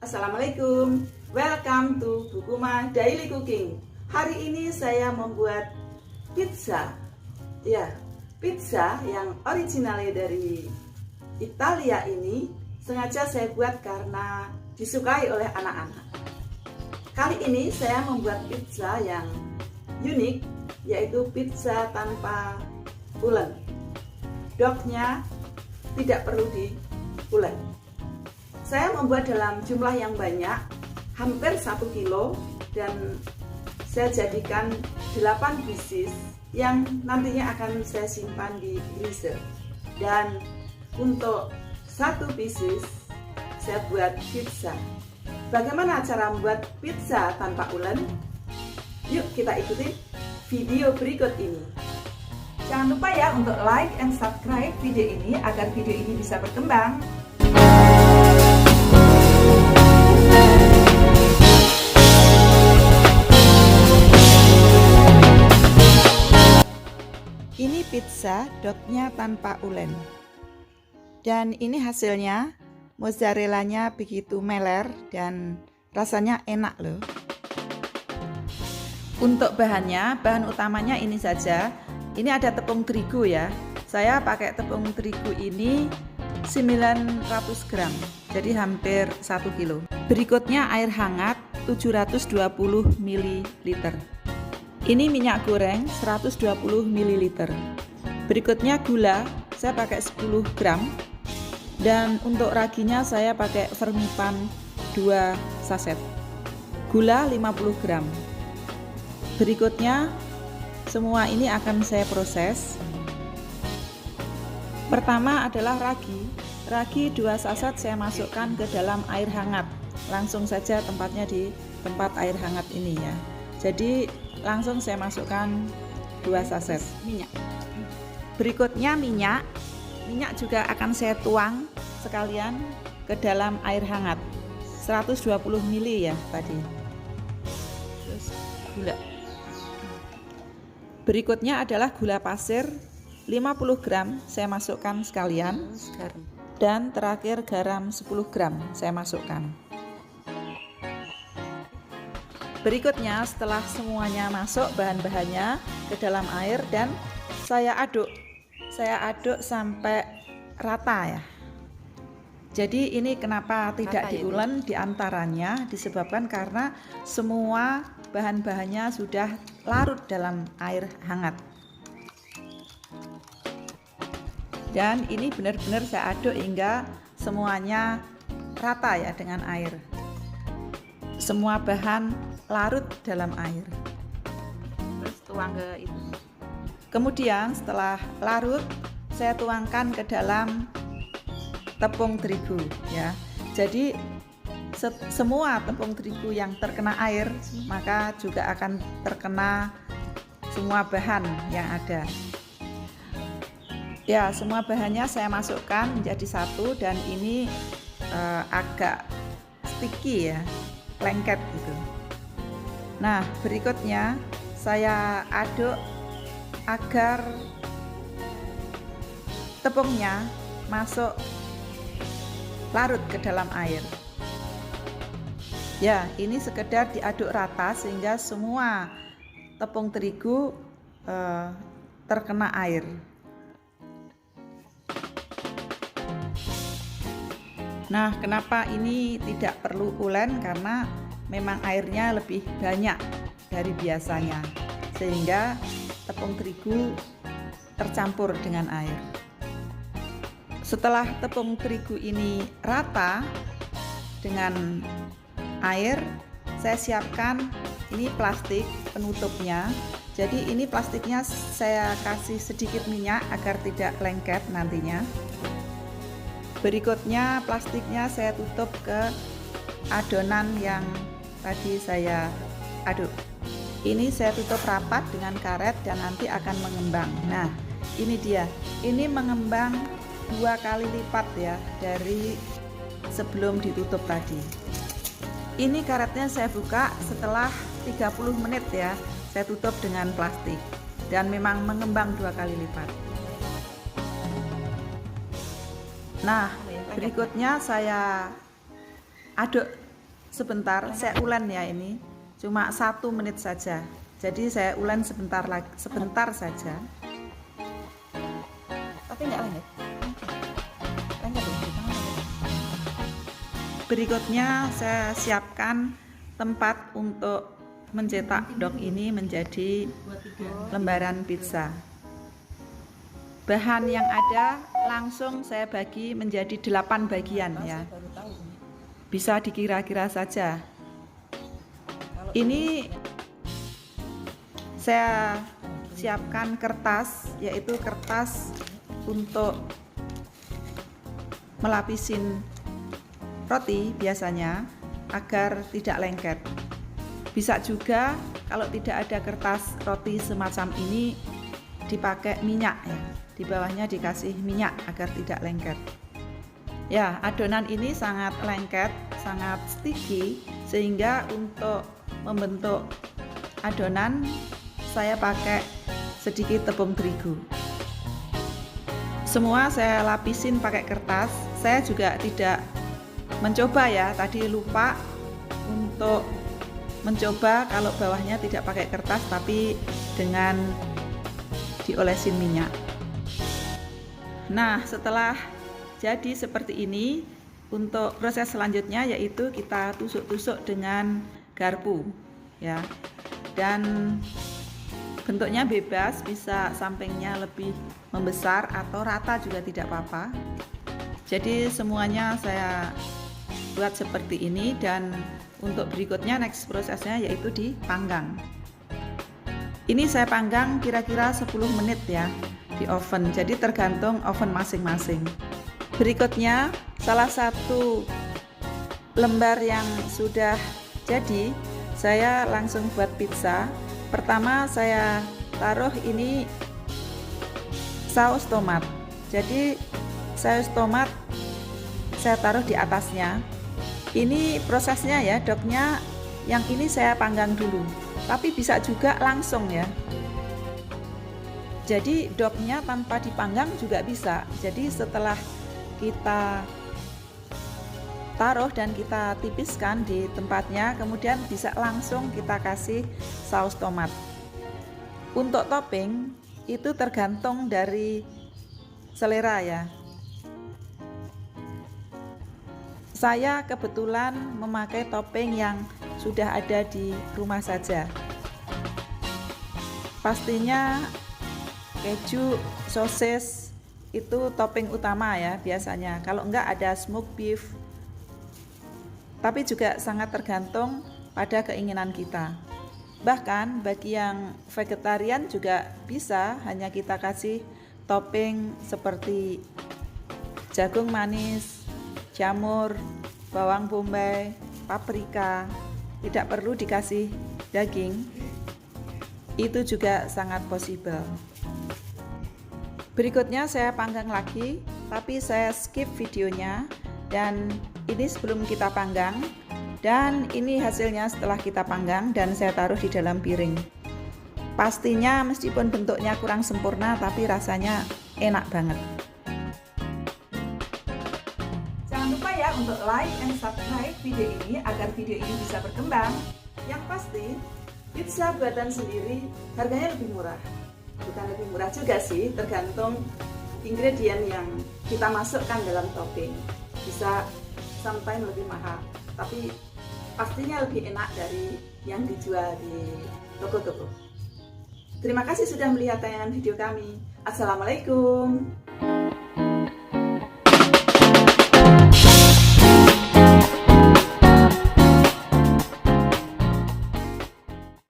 Assalamualaikum, welcome to Bukuma Daily Cooking. Hari ini saya membuat pizza. Ya, pizza yang originalnya dari Italia ini sengaja saya buat karena disukai oleh anak-anak. Kali ini saya membuat pizza yang unik, yaitu pizza tanpa ulen. Dognya tidak perlu diulen. Saya membuat dalam jumlah yang banyak, hampir 1 kilo, dan saya jadikan 8 pieces yang nantinya akan saya simpan di freezer. Dan untuk 1 pieces saya buat pizza. Bagaimana cara membuat pizza tanpa ulen? Yuk kita ikuti video berikut ini. Jangan lupa ya untuk like and subscribe video ini agar video ini bisa berkembang. Ini pizza dognya tanpa ulen. Dan ini hasilnya, mozzarellanya begitu meler dan rasanya enak loh. Untuk bahannya, bahan utamanya ini saja. Ini ada tepung terigu ya. Saya pakai tepung terigu ini 900 gram, jadi hampir 1 kilo. Berikutnya air hangat 720 ml. Ini minyak goreng 120 ml. Berikutnya gula, saya pakai 10 gram. Dan untuk raginya saya pakai Fermipan 2 saset. Gula 50 gram. Berikutnya semua ini akan saya proses. Pertama adalah ragi. Ragi 2 saset saya masukkan ke dalam air hangat. Langsung saja tempatnya di tempat air hangat ini ya. Jadi langsung saya masukkan 2 saset minyak. Berikutnya minyak juga akan saya tuang sekalian ke dalam air hangat 120 ml ya tadi. Terus gula. Berikutnya adalah gula pasir 50 gram saya masukkan sekalian. Dan terakhir garam 10 gram saya masukkan. Berikutnya setelah semuanya masuk bahan-bahannya ke dalam air dan saya aduk sampai rata ya. Jadi ini kenapa tidak diulen diantaranya disebabkan karena semua bahan-bahannya sudah larut dalam air hangat. Dan ini benar-benar saya aduk hingga semuanya rata ya dengan air. Semua bahan larut dalam air. Terus tuang ke itu. Kemudian setelah larut saya tuangkan ke dalam tepung terigu ya. Jadi semua tepung terigu yang terkena air maka juga akan terkena semua bahan yang ada. Ya, semua bahannya saya masukkan menjadi satu dan ini agak sticky ya, lengket gitu. Nah, berikutnya saya aduk agar tepungnya masuk larut ke dalam air. Ya, ini sekedar diaduk rata sehingga semua tepung terigu terkena air. Nah, kenapa ini tidak perlu ulen? Karena memang airnya lebih banyak dari biasanya, sehingga tepung terigu tercampur dengan air. Setelah tepung terigu ini rata dengan air, saya siapkan ini plastik penutupnya. Jadi ini plastiknya saya kasih sedikit minyak agar tidak lengket nantinya. Berikutnya plastiknya saya tutup ke adonan yang tadi saya aduk. Ini saya tutup rapat dengan karet dan nanti akan mengembang. Nah, ini dia. Ini mengembang 2 kali lipat ya dari sebelum ditutup tadi. Ini karetnya saya buka setelah 30 menit ya. Saya tutup dengan plastik dan memang mengembang 2 kali lipat. Nah, berikutnya saya aduk sebentar, saya ulen ya ini. Cuma 1 menit saja. Jadi saya ulen sebentar saja. Tapi nggak lengket. Berikutnya saya siapkan tempat untuk mencetak dog ini menjadi lembaran pizza. Bahan yang ada langsung saya bagi menjadi 8 bagian ya. Bisa dikira-kira saja. Ini saya siapkan kertas, yaitu kertas untuk melapisin roti biasanya agar tidak lengket. Bisa juga kalau tidak ada kertas roti semacam ini dipakai minyak ya. Di bawahnya dikasih minyak agar tidak lengket. Ya, adonan ini sangat lengket, sangat sticky, sehingga untuk membentuk adonan saya pakai sedikit tepung terigu. Semua saya lapisin pakai kertas. Saya juga tidak mencoba ya, tadi lupa untuk mencoba kalau bawahnya tidak pakai kertas tapi dengan diolesin minyak. Nah, setelah jadi seperti ini, untuk proses selanjutnya yaitu kita tusuk-tusuk dengan garpu ya. Dan bentuknya bebas, bisa sampingnya lebih membesar atau rata juga tidak apa-apa. Jadi semuanya saya buat seperti ini, dan untuk berikutnya next prosesnya yaitu dipanggang. Ini saya panggang kira-kira 10 menit ya di oven, jadi tergantung oven masing-masing. Berikutnya salah satu lembar yang sudah jadi saya langsung buat pizza. Pertama saya taruh ini saus tomat, jadi saus tomat saya taruh di atasnya. Ini prosesnya ya, dognya yang ini saya panggang dulu, tapi bisa juga langsung ya. Jadi dognya tanpa dipanggang juga bisa. Jadi setelah kita taruh dan kita tipiskan di tempatnya, kemudian bisa langsung kita kasih saus tomat. Untuk topping itu tergantung dari selera ya. Saya kebetulan memakai topping yang sudah ada di rumah saja. Pastinya keju, sosis itu topping utama ya biasanya. Kalau enggak ada smoked beef. Tapi juga sangat tergantung pada keinginan kita. Bahkan bagi yang vegetarian juga bisa, hanya kita kasih topping seperti jagung manis, jamur, bawang bombay, paprika. Tidak perlu dikasih daging. Itu juga sangat possible. Berikutnya saya panggang lagi, tapi saya skip videonya, dan ini sebelum kita panggang, dan ini hasilnya setelah kita panggang dan saya taruh di dalam piring. Pastinya meskipun bentuknya kurang sempurna tapi rasanya enak banget. Jangan lupa ya untuk like and subscribe video ini agar video ini bisa berkembang. Yang pasti pizza buatan sendiri harganya lebih murah. Bukan lebih murah juga sih, tergantung ingredient yang kita masukkan dalam topping. Bisa sampai lebih mahal, tapi pastinya lebih enak dari yang dijual di toko-toko. Terima kasih sudah melihat tayangan video kami. Assalamualaikum.